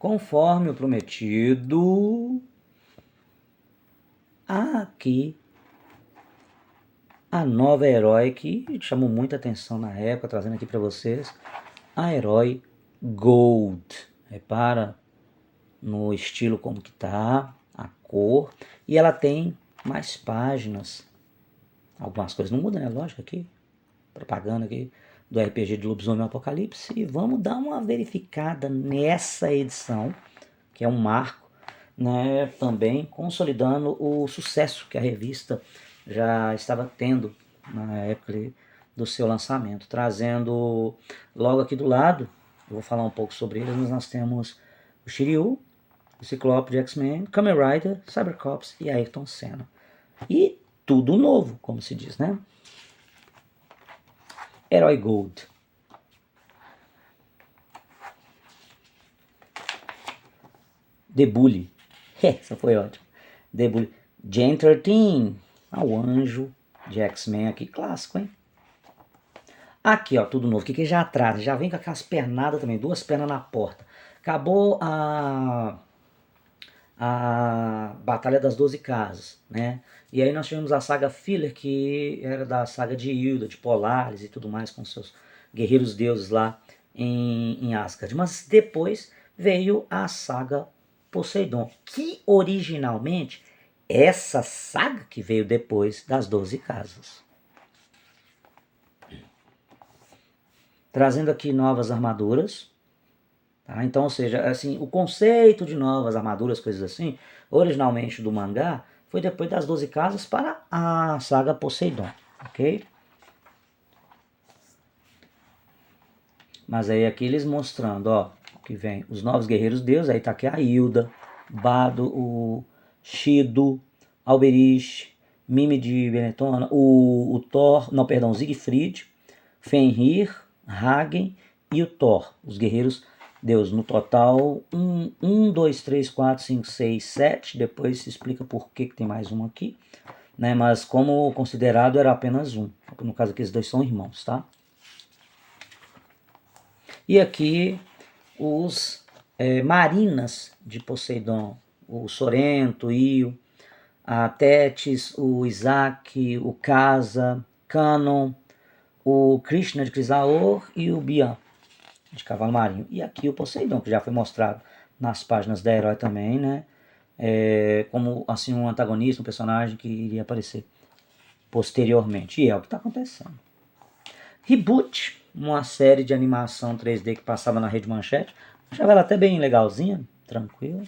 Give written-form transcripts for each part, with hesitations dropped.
conforme o prometido, aqui a nova herói que chamou muita atenção na época, trazendo aqui para vocês, a herói Gold. Repara no estilo como que tá, a cor, e ela tem mais páginas. Algumas coisas não mudam, né? Lógico aqui, propaganda aqui do RPG de Lobisomem Apocalipse. E vamos dar uma verificada nessa edição, que é um marco, né? Também consolidando o sucesso que a revista já estava tendo na época do seu lançamento. Trazendo logo aqui do lado, eu vou falar um pouco sobre eles, mas nós temos o Shiryu, o Ciclope de X-Men, Kamen Rider, Cybercops e Ayrton Senna. E tudo novo, como se diz, né? Herói Gold. The Bully. Essa foi ótima. The Bully. Jane 13. O anjo de X-Men aqui. Clássico, hein? Aqui, ó, tudo novo. O que já traz? Já vem com aquelas pernadas também. 2 pernas na porta. Acabou a Batalha das 12 Casas, né? E aí nós tivemos a saga Filler, que era da saga de Hilda, de Polaris e tudo mais, com seus guerreiros deuses lá em Asgard. Mas depois veio a saga Poseidon, que originalmente, essa saga que veio depois das 12 Casas. Trazendo aqui novas armaduras. Tá? Então, ou seja, assim, o conceito de novas armaduras, coisas assim, originalmente do mangá, foi depois das 12 casas para a saga Poseidon, ok? Mas aí aqui eles mostrando, ó, que vem os novos guerreiros deuses, aí tá aqui a Hilda, Bado, o Shido, Alberich, Mime de Benetton, o Thor, não, perdão, Siegfried, Fenrir, Hagen e o Thor, os guerreiros Deus, no total 1, 2, 3, 4, 5, 6, 7. Depois se explica por que tem mais um aqui, né? Mas como considerado era apenas um. No caso aqui, esses dois são irmãos, tá? E aqui os marinas de Poseidon, o Sorento, o Io, a Tétis, o Isaac, o Casa, Canon, o Krishna de Crisaor e o Bian de Cavalo Marinho. E aqui o Poseidon, que já foi mostrado nas páginas da Herói também, né? Como assim um antagonista, um personagem que iria aparecer posteriormente. E é o que está acontecendo. Reboot, uma série de animação 3D que passava na Rede Manchete. Achava ela até bem legalzinha, tranquila.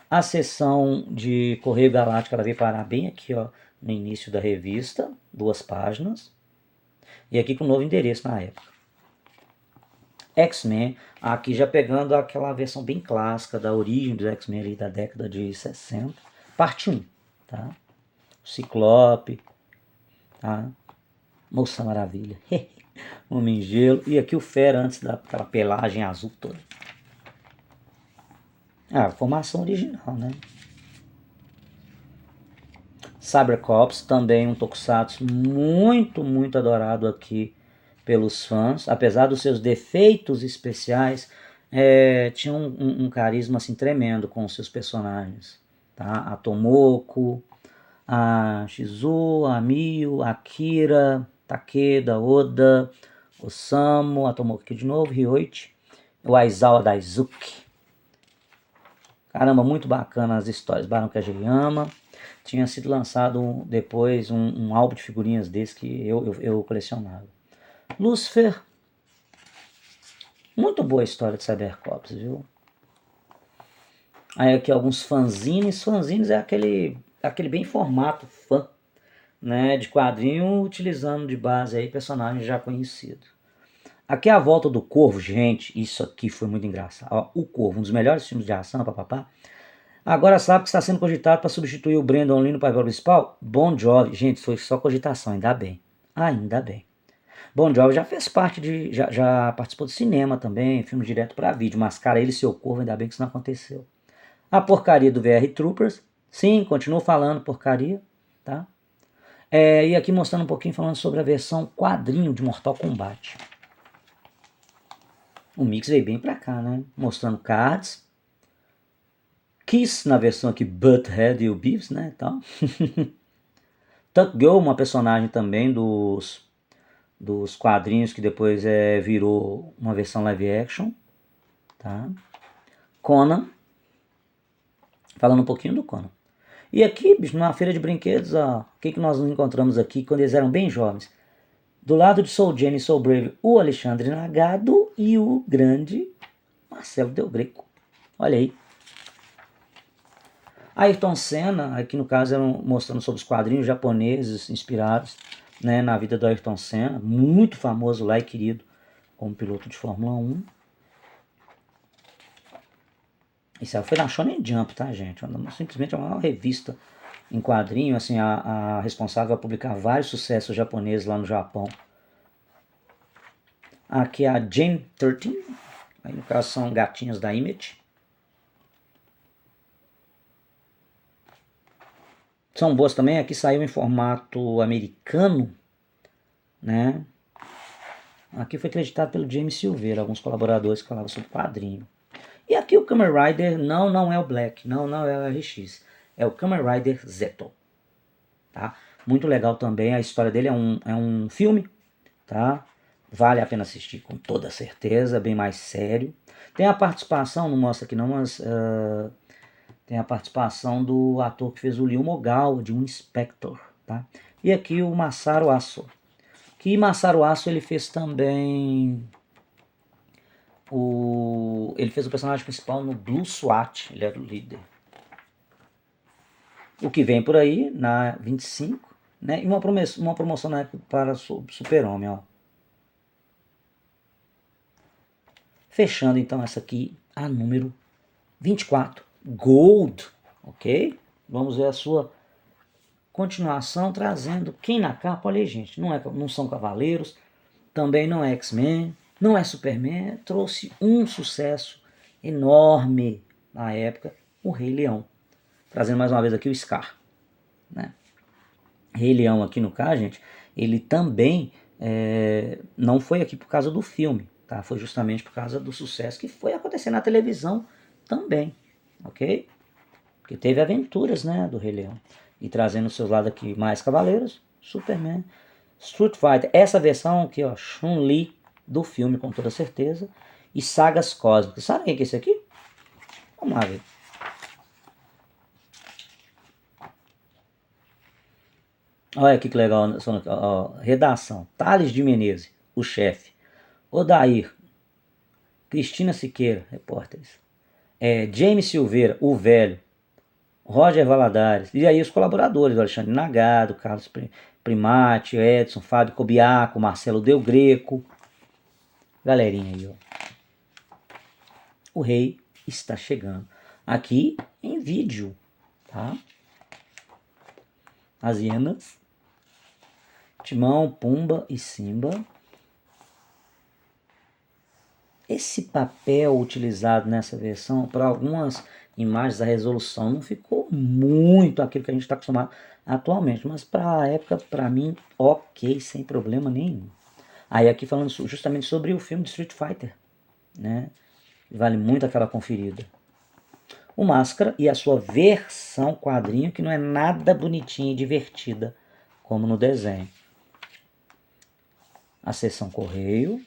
A seção de Correio Galáctico, ela veio parar bem aqui, ó, no início da revista, 2 páginas. E aqui com um novo endereço na época. X-Men, aqui já pegando aquela versão bem clássica da origem dos X-Men ali da década de 60, parte 1, tá? Ciclope, tá? Moça Maravilha, Homem-Gelo, e aqui o Fera antes daquela pelagem azul toda. A formação original, né? Cybercops, também um tokusatsu muito, muito adorado aqui pelos fãs, apesar dos seus defeitos especiais, tinha um carisma assim tremendo com os seus personagens, tá? A Tomoko, a Shizu, a Miyu, a Akira, Takeda, Oda, Osamu, a Tomoko aqui de novo, Ryoichi, o Aizawa Daisuke. Caramba, muito bacana as histórias. Barão Kageyama. Tinha sido lançado depois um álbum de figurinhas desse que eu colecionava. Lucifer. Muito boa a história de Cybercops, viu? Aí aqui alguns fanzines. Fanzines é aquele bem formato fã, né, de quadrinho, utilizando de base aí personagens já conhecidos. Aqui é a volta do Corvo, gente, isso aqui foi muito engraçado. Ó, o Corvo, um dos melhores filmes de ação, papapá. Agora sabe que está sendo cogitado para substituir o Brandon Lee no papel principal? Bon Jovi, gente, foi só cogitação, ainda bem. Ainda bem. Bon Jovi já fez parte já participou de cinema também, filme direto para vídeo, mas cara, ele e seu Corvo, ainda bem que isso não aconteceu. A porcaria do VR Troopers, sim, continuo falando porcaria, tá? E aqui mostrando um pouquinho, falando sobre a versão quadrinho de Mortal Kombat. O Mix veio bem pra cá, né? Mostrando cards, Kiss, na versão aqui Butthead e o Beavis, né, então. Tuck Girl, uma personagem também dos quadrinhos que depois virou uma versão live action, tá? Conan, falando um pouquinho do Conan. E aqui, bicho, numa feira de brinquedos, ó, o que nós nos encontramos aqui quando eles eram bem jovens? Do lado de Soul Jane e Soul Brave, o Alexandre Nagado e o grande Marcelo Del Greco. Olha aí. Ayrton Senna, aqui no caso eram mostrando sobre os quadrinhos japoneses inspirados, né, na vida do Ayrton Senna, muito famoso lá e querido como piloto de Fórmula 1. Isso aí foi na Shonen Jump, tá, gente? Simplesmente é uma revista em quadrinho, assim, a responsável a publicar vários sucessos japoneses lá no Japão. Aqui é a Jane 13, aí no caso são gatinhos da Image. São boas também, aqui saiu em formato americano, né? Aqui foi acreditado pelo James Silveira, alguns colaboradores que falavam sobre o quadrinho. E aqui o Kamen Rider não é o Black, não é o RX, é o Kamen Rider Zeto, tá? Muito legal também, a história dele é um filme, tá? Vale a pena assistir com toda certeza, bem mais sério. Tem a participação, não mostra aqui não, mas tem a participação do ator que fez o Liu Mogal, de um Inspector, tá? E aqui o Masaru Aso. Que Masaru Aso ele fez também ele fez o personagem principal no Blue SWAT, ele era o líder. O que vem por aí, na 25, né? E uma promoção na época para Super-Homem, ó. Fechando então essa aqui, a número 24, Gold, ok? Vamos ver a sua continuação trazendo quem na capa, olha aí, gente, não são Cavaleiros, também não é X-Men, não é Superman, trouxe um sucesso enorme na época, o Rei Leão. Trazendo mais uma vez aqui o Scar, né? Rei Leão aqui no caso, gente, ele também não foi aqui por causa do filme, tá? Foi justamente por causa do sucesso que foi acontecer na televisão também, ok? Porque teve aventuras, né, do Rei Leão. E trazendo os seus lados aqui mais Cavaleiros, Superman, Street Fighter, essa versão aqui, ó, Chun-Li do filme com toda certeza, e sagas cósmicas. Sabe o que é esse aqui? Vamos lá ver. Olha aqui que legal, ó, redação. Thales de Menezes, o chefe. Odair, Cristina Siqueira, repórteres. James Silveira, o velho. Roger Valadares. E aí os colaboradores, Alexandre Nagado, Carlos Primati, Edson, Fábio Cobiaco, Marcelo Del Greco. Galerinha aí, ó. O rei está chegando. Aqui em vídeo, tá? As hienas. Timão, Pumba e Simba. Esse papel utilizado nessa versão, para algumas imagens, a resolução não ficou muito aquilo que a gente está acostumado atualmente, mas para a época, para mim, ok, sem problema nenhum. Aí aqui falando justamente sobre o filme de Street Fighter, né? Vale muito aquela conferida. O Máscara e a sua versão quadrinho, que não é nada bonitinha e divertida, como no desenho. A seção Correio.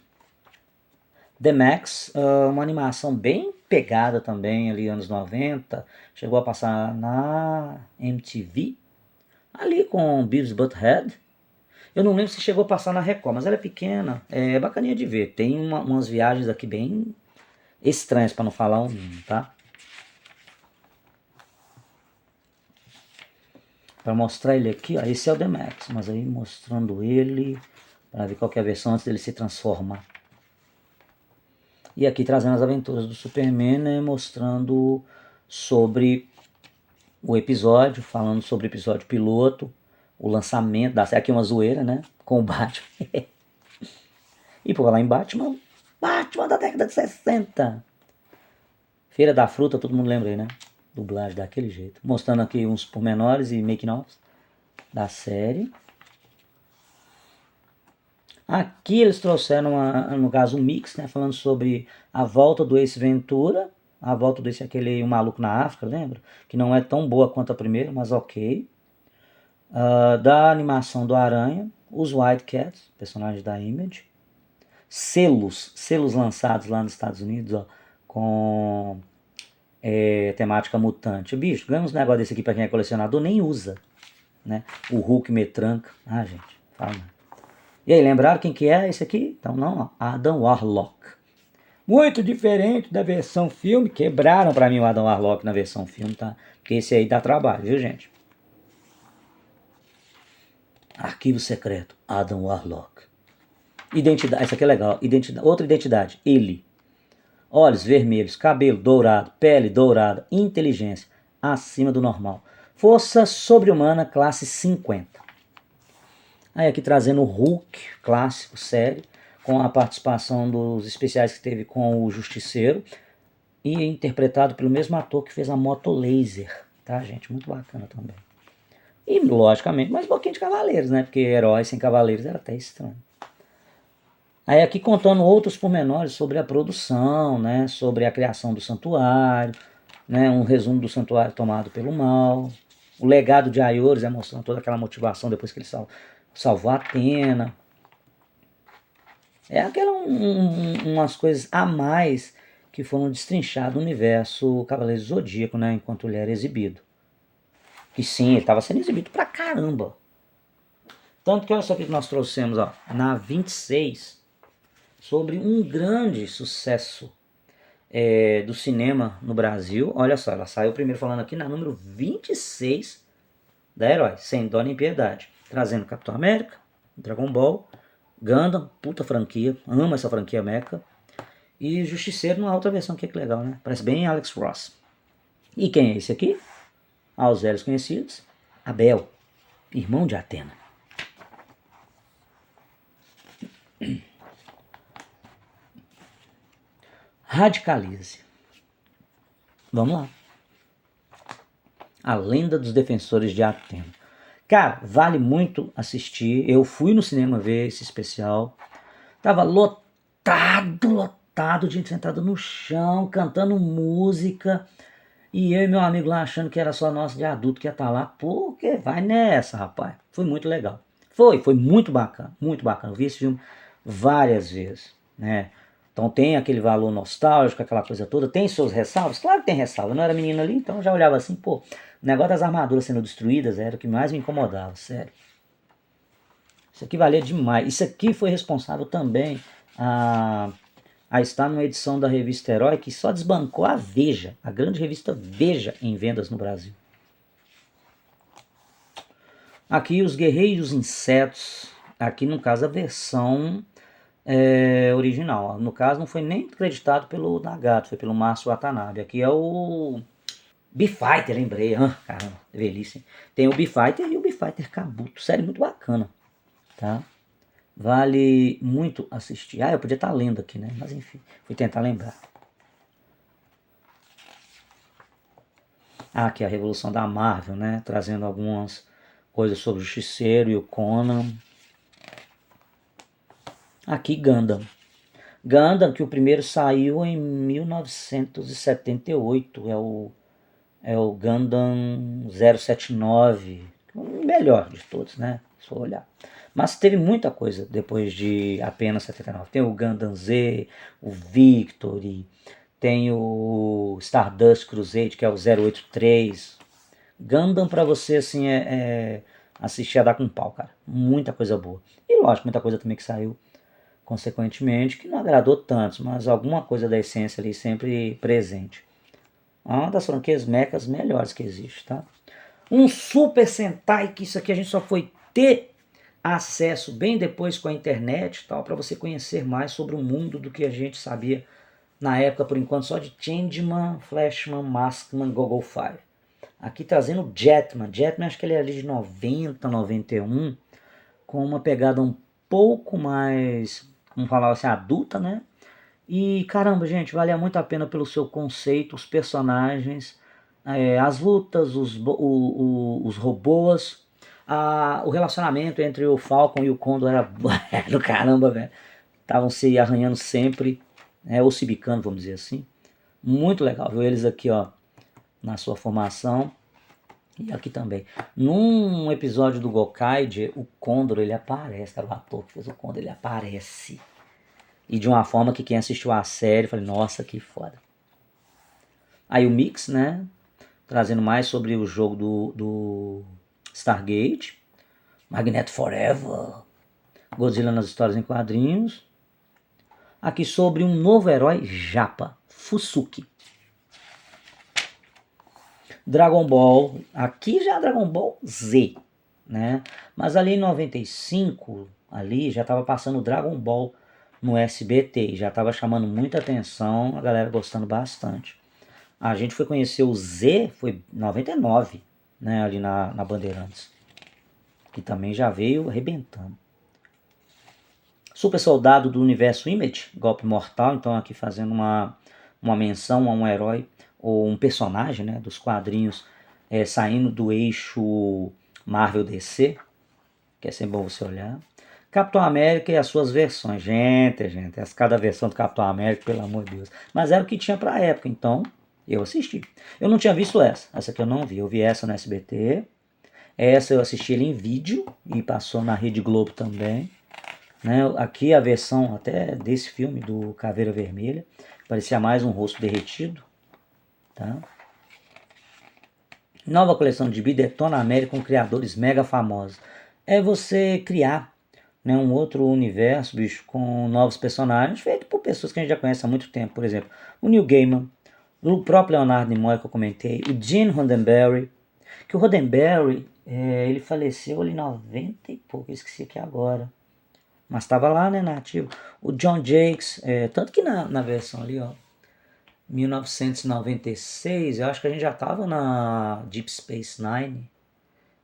The Max, uma animação bem pegada também, ali anos 90, chegou a passar na MTV, ali com Beavis Butthead. Eu não lembro se chegou a passar na Record, mas ela é pequena, é bacaninha de ver. Tem umas viagens aqui bem estranhas, para não falar um mínimo, tá? Para mostrar ele aqui, ó, esse é o The Max, mas aí mostrando ele, para ver qual que é a versão antes dele se transformar. E aqui trazendo as aventuras do Superman, né, mostrando sobre o episódio, falando sobre o episódio piloto, o lançamento da série, aqui uma zoeira, né, com o Batman. E por lá em Batman da década de 60. Feira da Fruta, todo mundo lembra aí, né? Dublagem daquele jeito. Mostrando aqui uns pormenores e making-offs da série. Aqui eles trouxeram, no caso, um mix, né, falando sobre a volta do Ace Ventura A volta desse é aquele Um Maluco na África, lembra? Que não é tão boa quanto a primeira, mas ok. Da animação do Aranha, os Wildcats, personagens da Image. Selos lançados lá nos Estados Unidos, ó, com temática mutante. Bicho, ganha uns negócios desse aqui pra quem é colecionador, nem usa, né? O Hulk metranca. Ah, gente, fala não. E aí, lembraram quem que é esse aqui? Então não, ó, Adam Warlock. Muito diferente da versão filme. Quebraram pra mim o Adam Warlock na versão filme, tá? Porque esse aí dá trabalho, viu, gente? Arquivo secreto, Adam Warlock. Identidade, essa aqui é legal. Outra identidade, ele. Olhos vermelhos, cabelo dourado, pele dourada, inteligência acima do normal. Força sobre-humana, classe 50. Aí aqui trazendo o Hulk, clássico, série, com a participação dos especiais que teve com o Justiceiro e interpretado pelo mesmo ator que fez a Moto Laser, tá, gente? Muito bacana também. E, logicamente, mais um pouquinho de Cavaleiros, né? Porque heróis sem Cavaleiros era até estranho. Aí aqui contando outros pormenores sobre a produção, né? Sobre a criação do santuário, né? Um resumo do santuário tomado pelo mal. O legado de Aiores, mostrando toda aquela motivação depois que ele salvou a Athena. É umas coisas a mais que foram destrinchadas no universo Cavaleiros do Zodíaco, né? Enquanto ele era exibido. Que sim, ele estava sendo exibido pra caramba. Tanto que olha só o que nós trouxemos, ó, na 26, sobre um grande sucesso do cinema no Brasil. Olha só, ela saiu primeiro falando aqui na número 26 da Herói, Sem Dó Nem Piedade. Trazendo Capitão América, Dragon Ball, Gundam, puta franquia, amo essa franquia mecha. E Justiceiro numa outra versão, que legal, né? Parece bem Alex Ross. E quem é esse aqui? Aos velhos conhecidos, Abel, irmão de Atena. Radicalize. Vamos lá. A Lenda dos Defensores de Atena. Cara, vale muito assistir. Eu fui no cinema ver esse especial. Tava lotado, gente sentada no chão, cantando música. E eu e meu amigo lá achando que era só nosso de adulto que ia estar lá. Porque vai nessa, rapaz. Foi muito legal. Foi muito bacana, muito bacana. Eu vi esse filme várias vezes, né? Então tem aquele valor nostálgico, aquela coisa toda. Tem suas ressalvas? Claro que tem ressalva. Eu não era menino ali, então eu já olhava assim, pô, o negócio das armaduras sendo destruídas era o que mais me incomodava, sério. Isso aqui valia demais. Isso aqui foi responsável também a estar numa edição da revista Herói que só desbancou a Veja, a grande revista Veja em vendas no Brasil. Aqui os Guerreiros Insetos, aqui no caso a versão original. No caso não foi nem acreditado pelo Nagato, foi pelo Márcio Watanabe. Aqui é o B-Fighter, lembrei. Caramba, velhice. Tem o B-Fighter e o B-Fighter Kabuto. Série muito bacana, tá? Vale muito assistir. Eu podia estar lendo aqui, né? Mas enfim, fui tentar lembrar. Aqui a Revolução da Marvel, né? Trazendo algumas coisas sobre o Justiceiro e o Conan. Aqui Gundam. Gundam, que o primeiro saiu em 1978. É o Gundam 079. O melhor de todos, né? Se for olhar. Mas teve muita coisa depois de apenas 79. Tem o Gundam Z, o Victory, tem o Stardust Crusade, que é o 083. Gundam pra você, assim, assistir a dar com pau, cara. Muita coisa boa. E lógico, muita coisa também que saiu consequentemente, que não agradou tantos, mas alguma coisa da essência ali sempre presente. É uma das franquias mechas melhores que existe, tá? Um Super Sentai, que isso aqui a gente só foi ter acesso bem depois com a internet e tal, para você conhecer mais sobre o mundo do que a gente sabia na época, por enquanto, só de Changeman, Flashman, Maskman, Gogol 5. Aqui trazendo Jetman. Jetman acho que ele é ali de 90, 91, com uma pegada um pouco mais, vamos falar assim, adulta, né? E caramba, gente, valia muito a pena pelo seu conceito, os personagens, as lutas, os robôs, o relacionamento entre o Falcon e o Condor era do caramba, velho. Estavam se arranhando sempre, ou se bicando, vamos dizer assim. Muito legal, viu? Eles aqui, ó, na sua formação. E aqui também. Num episódio do Gokaiger, o Condor, ele aparece, cara, o ator que fez o Condor, ele aparece. E de uma forma que quem assistiu a série, falei, nossa, que foda. Aí o Mix, né, trazendo mais sobre o jogo do Stargate. Magneto Forever. Godzilla nas histórias em quadrinhos. Aqui sobre um novo herói japa, Fusuki. Dragon Ball, aqui já é Dragon Ball Z, né? Mas ali em 95, ali já estava passando Dragon Ball no SBT, já estava chamando muita atenção, a galera gostando bastante. A gente foi conhecer o Z, foi em 99, né, ali na Bandeirantes, que também já veio arrebentando. Super Soldado do Universo Image, Golpe Mortal, então aqui fazendo uma menção a um herói ou um personagem, né, dos quadrinhos saindo do eixo Marvel DC, que é sempre bom você olhar. Capitão América e as suas versões. Gente, cada versão do Capitão América, pelo amor de Deus. Mas era o que tinha pra época, então eu assisti. Eu não tinha visto essa aqui eu não vi. Eu vi essa no SBT. Essa eu assisti ele em vídeo e passou na Rede Globo também. Né? Aqui a versão até desse filme do Caveira Vermelha. Parecia mais um rosto derretido. Tá? Nova coleção de Detona América com criadores mega famosos. É você criar, né, um outro universo, bicho, com novos personagens, feito por pessoas que a gente já conhece há muito tempo. Por exemplo, o Neil Gaiman, o próprio Leonardo Nimoy que eu comentei, o Gene Roddenberry, que o Roddenberry, ele faleceu ali em 90 e pouco, eu esqueci aqui agora. Mas estava lá, né, na ativa. O John Jakes, tanto que na versão ali, ó, 1996, eu acho que a gente já estava na Deep Space Nine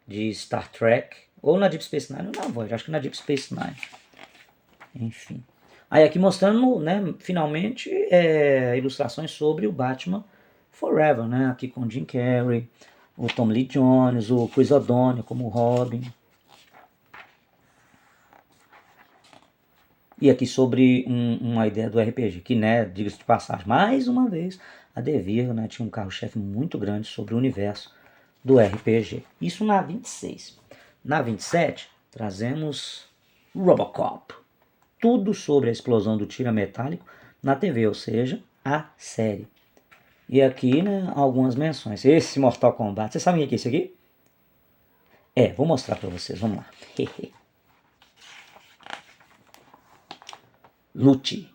de Star Trek, ou na Deep Space Nine, ou na Voyager, acho que na Deep Space Nine. Enfim. Aí aqui mostrando, né, finalmente, ilustrações sobre o Batman Forever, né, aqui com o Jim Carrey, o Tom Lee Jones, o Chris O'Donnell como Robin. E aqui sobre uma ideia do RPG, que, né, diga-se de passagem, mais uma vez, a Devir, né, tinha um carro-chefe muito grande sobre o universo do RPG. Isso na 26. Na 27, trazemos Robocop. Tudo sobre a explosão do tiro metálico na TV, ou seja, a série. E aqui, né, algumas menções. Esse Mortal Kombat, vocês sabem o que é isso aqui? Vou mostrar pra vocês, vamos lá. Lute.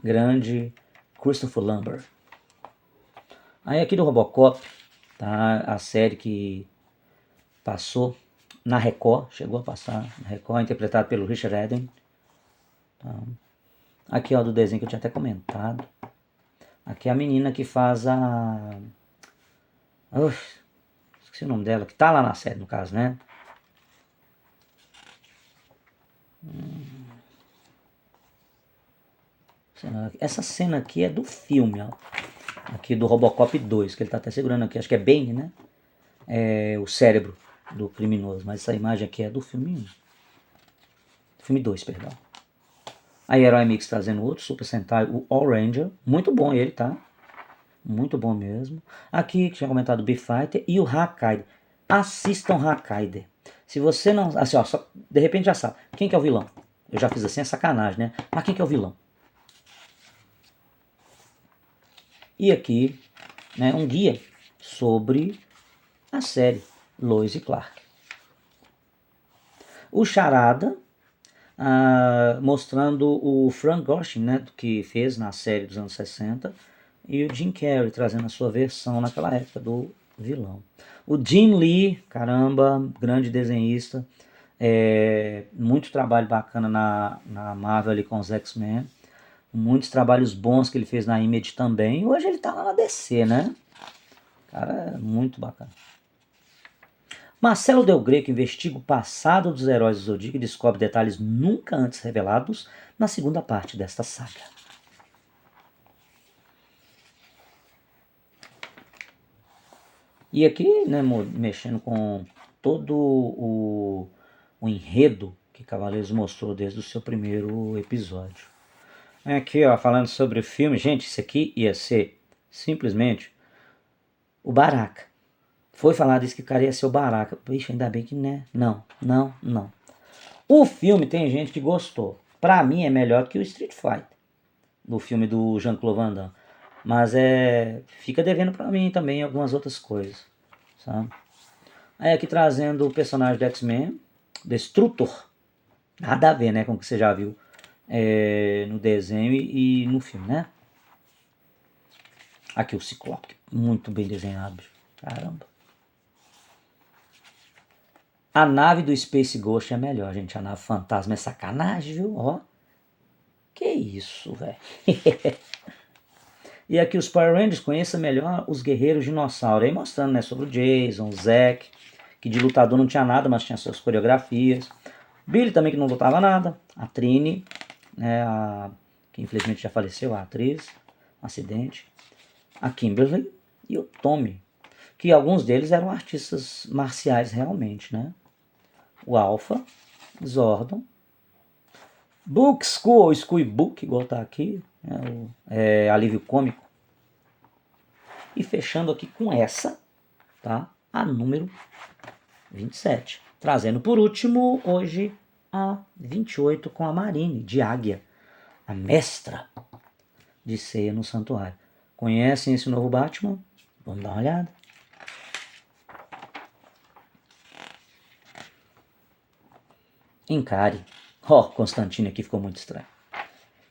Grande Christopher Lambert. Aí aqui do Robocop, tá, a série que passou na Record, chegou a passar na Record, interpretado pelo Richard Eden. Tá. Aqui ó, do desenho que eu tinha até comentado. Aqui é a menina que faz a... esqueci o nome dela, que tá lá na série no caso, né? Essa cena aqui é do filme, ó. Aqui do Robocop 2, que ele tá até segurando aqui, acho que é Bane, né? É o cérebro do criminoso, mas essa imagem aqui é do filme 1. Filme 2, perdão. Aí Herói Mix trazendo outro Super Sentai, o All Ranger. Muito bom ele, tá? Muito bom mesmo. Aqui, que tinha comentado o B-Fighter e o Hakaider. Assistam Hakaider. Se você não... Assim, ó, só, de repente já sabe. Quem que é o vilão? Eu já fiz assim, é sacanagem, né? Mas quem que é o vilão? E aqui, né, um guia sobre a série Lois e Clark. O Charada, mostrando o Frank Gorshin, né, que fez na série dos anos 60, e o Jim Carrey trazendo a sua versão naquela época do vilão. O Jim Lee, caramba, grande desenhista, muito trabalho bacana na Marvel ali com os X-Men, muitos trabalhos bons que ele fez na Image também, hoje ele tá lá na DC, né? Cara, muito bacana. Marcelo Del Greco investiga o passado dos heróis do Zodíaco e descobre detalhes nunca antes revelados na segunda parte desta saga. E aqui, né, mexendo com todo o enredo que Cavaleiros mostrou desde o seu primeiro episódio. Aqui, ó, falando sobre o filme. Gente, isso aqui ia ser simplesmente o Baraka. Foi falado isso que o cara ia ser o Baraka. Vixe, ainda bem que né. Não, não, não. O filme tem gente que gostou. Pra mim é melhor que o Street Fighter. Do filme do Jean-Claude Van Damme. Mas fica devendo pra mim também algumas outras coisas. Sabe? Aí aqui trazendo o personagem do X-Men. Destrutor. Nada a ver, né? Com o que você já viu no desenho e no filme, né? Aqui o Ciclope. Muito bem desenhado, bicho. Caramba. A nave do Space Ghost é melhor, gente. A nave fantasma é sacanagem, viu? Ó. Que isso, velho. E aqui os Power Rangers, conheça melhor os guerreiros dinossauros. Aí mostrando, né, sobre o Jason, o Zack, que de lutador não tinha nada, mas tinha suas coreografias. Billy também, que não lutava nada. A Trini, né, que infelizmente já faleceu, a atriz, um acidente. A Kimberly e o Tommy, que alguns deles eram artistas marciais realmente, né? O Alpha, Zordon, Book School, ou School Book, igual tá aqui, alívio cômico. E fechando aqui com essa, tá? A número 27. Trazendo por último, hoje, a 28 com a Marine, de Águia, a mestra de ceia no santuário. Conhecem esse novo Batman? Vamos dar uma olhada. Encare. Ó, Constantino aqui ficou muito estranho.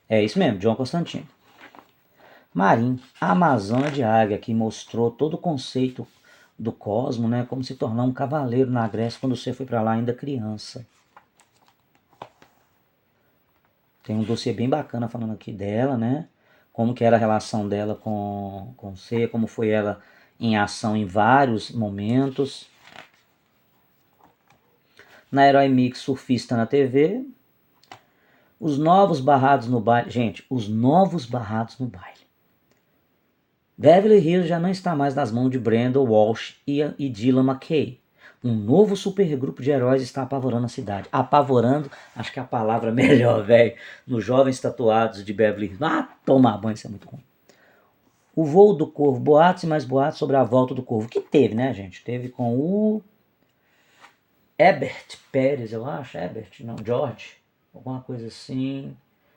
É isso mesmo, John Constantino. Marim, a Amazônia de Águia, que mostrou todo o conceito do cosmo, né? Como se tornar um cavaleiro na Grécia quando você foi para lá ainda criança. Tem um dossiê bem bacana falando aqui dela, né? Como que era a relação dela com você, como foi ela em ação em vários momentos. Na Herói Mix, surfista na TV. Os novos barrados no baile. Gente, os novos barrados no baile. Beverly Hills já não está mais nas mãos de Brandon Walsh e Dylan McKay. Um novo supergrupo de heróis está apavorando a cidade. Apavorando, acho que é a palavra melhor, velho. Nos jovens tatuados de Beverly Hills. Ah, tomar banho, isso é muito ruim. O voo do Corvo, boatos e mais boatos sobre a volta do Corvo. Que teve, né, gente? Teve com o Ebert Pérez, eu acho. Ebert, não, George. Alguma coisa assim.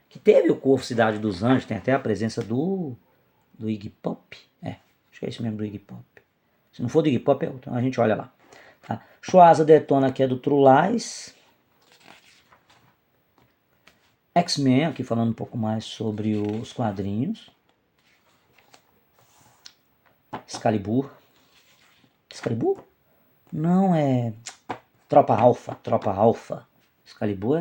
Que teve o Corvo Cidade dos Anjos. Tem até a presença do Iggy Pop. Acho que é isso mesmo, do Iggy Pop. Se não for do Iggy Pop, é outro. A gente olha lá. Tá? Schwarza Detona, que é do True Lies. X-Men, aqui falando um pouco mais sobre os quadrinhos. Excalibur. Excalibur? Não, é Tropa Alpha. Tropa Alpha. Excalibur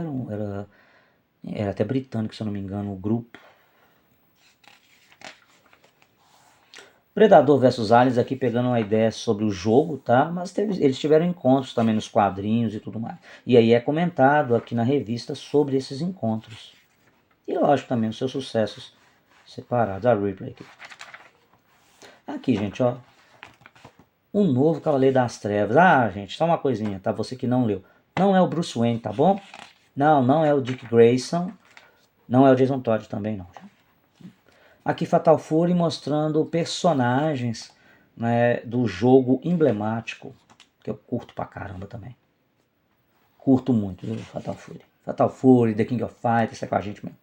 era até britânico, se eu não me engano, o grupo. Predador vs Aliens, aqui pegando uma ideia sobre o jogo, tá? Mas eles tiveram encontros também nos quadrinhos e tudo mais. E aí é comentado aqui na revista sobre esses encontros. E lógico também os seus sucessos separados. A Ripley aqui. Aqui, gente, ó. Um novo Cavaleiro das Trevas. Ah, gente, só uma coisinha, tá? Você que não leu. Não é o Bruce Wayne, tá bom? Não é o Dick Grayson. Não é o Jason Todd também, não. Aqui Fatal Fury mostrando personagens, né, do jogo emblemático, que eu curto pra caramba também. Curto muito, viu, Fatal Fury. Fatal Fury, The King of Fighters, isso é com a gente mesmo.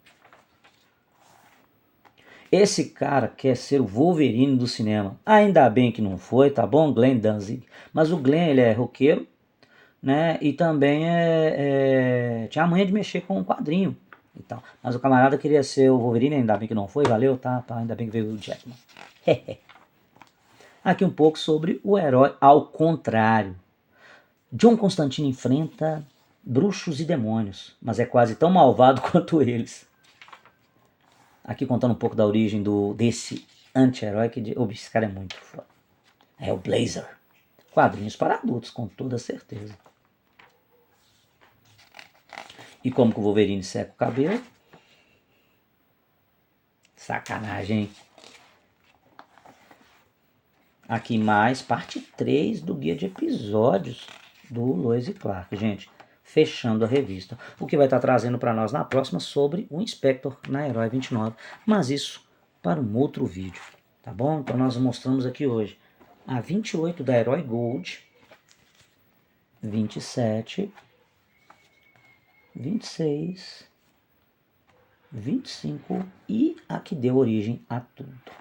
Esse cara quer ser o Wolverine do cinema. Ainda bem que não foi, tá bom? Glenn Danzig. Mas o Glenn, ele é roqueiro, né? E também tinha a manha de mexer com um quadrinho e tal. Mas o camarada queria ser o Wolverine, ainda bem que não foi, valeu, tá? Ainda bem que veio o Jackman. Aqui um pouco sobre o herói ao contrário. John Constantine enfrenta bruxos e demônios, mas é quase tão malvado quanto eles. Aqui contando um pouco da origem desse anti-herói, que esse cara é muito foda. É o Blazer. Quadrinhos para adultos, com toda certeza. E como que o Wolverine seca o cabelo? Sacanagem, hein? Aqui mais parte 3 do guia de episódios do Lois e Clark. Gente, fechando a revista. O que vai estar trazendo para nós na próxima sobre o Inspector na Herói 29, mas isso para um outro vídeo, tá bom? Então nós mostramos aqui hoje a 28 da Herói Gold, 27, 26, 25 e a que deu origem a tudo.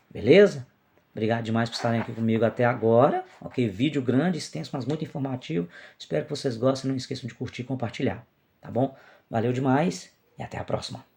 Beleza? Obrigado demais por estarem aqui comigo até agora. Ok, vídeo grande, extenso, mas muito informativo. Espero que vocês gostem. Não esqueçam de curtir e compartilhar. Tá bom? Valeu demais e até a próxima.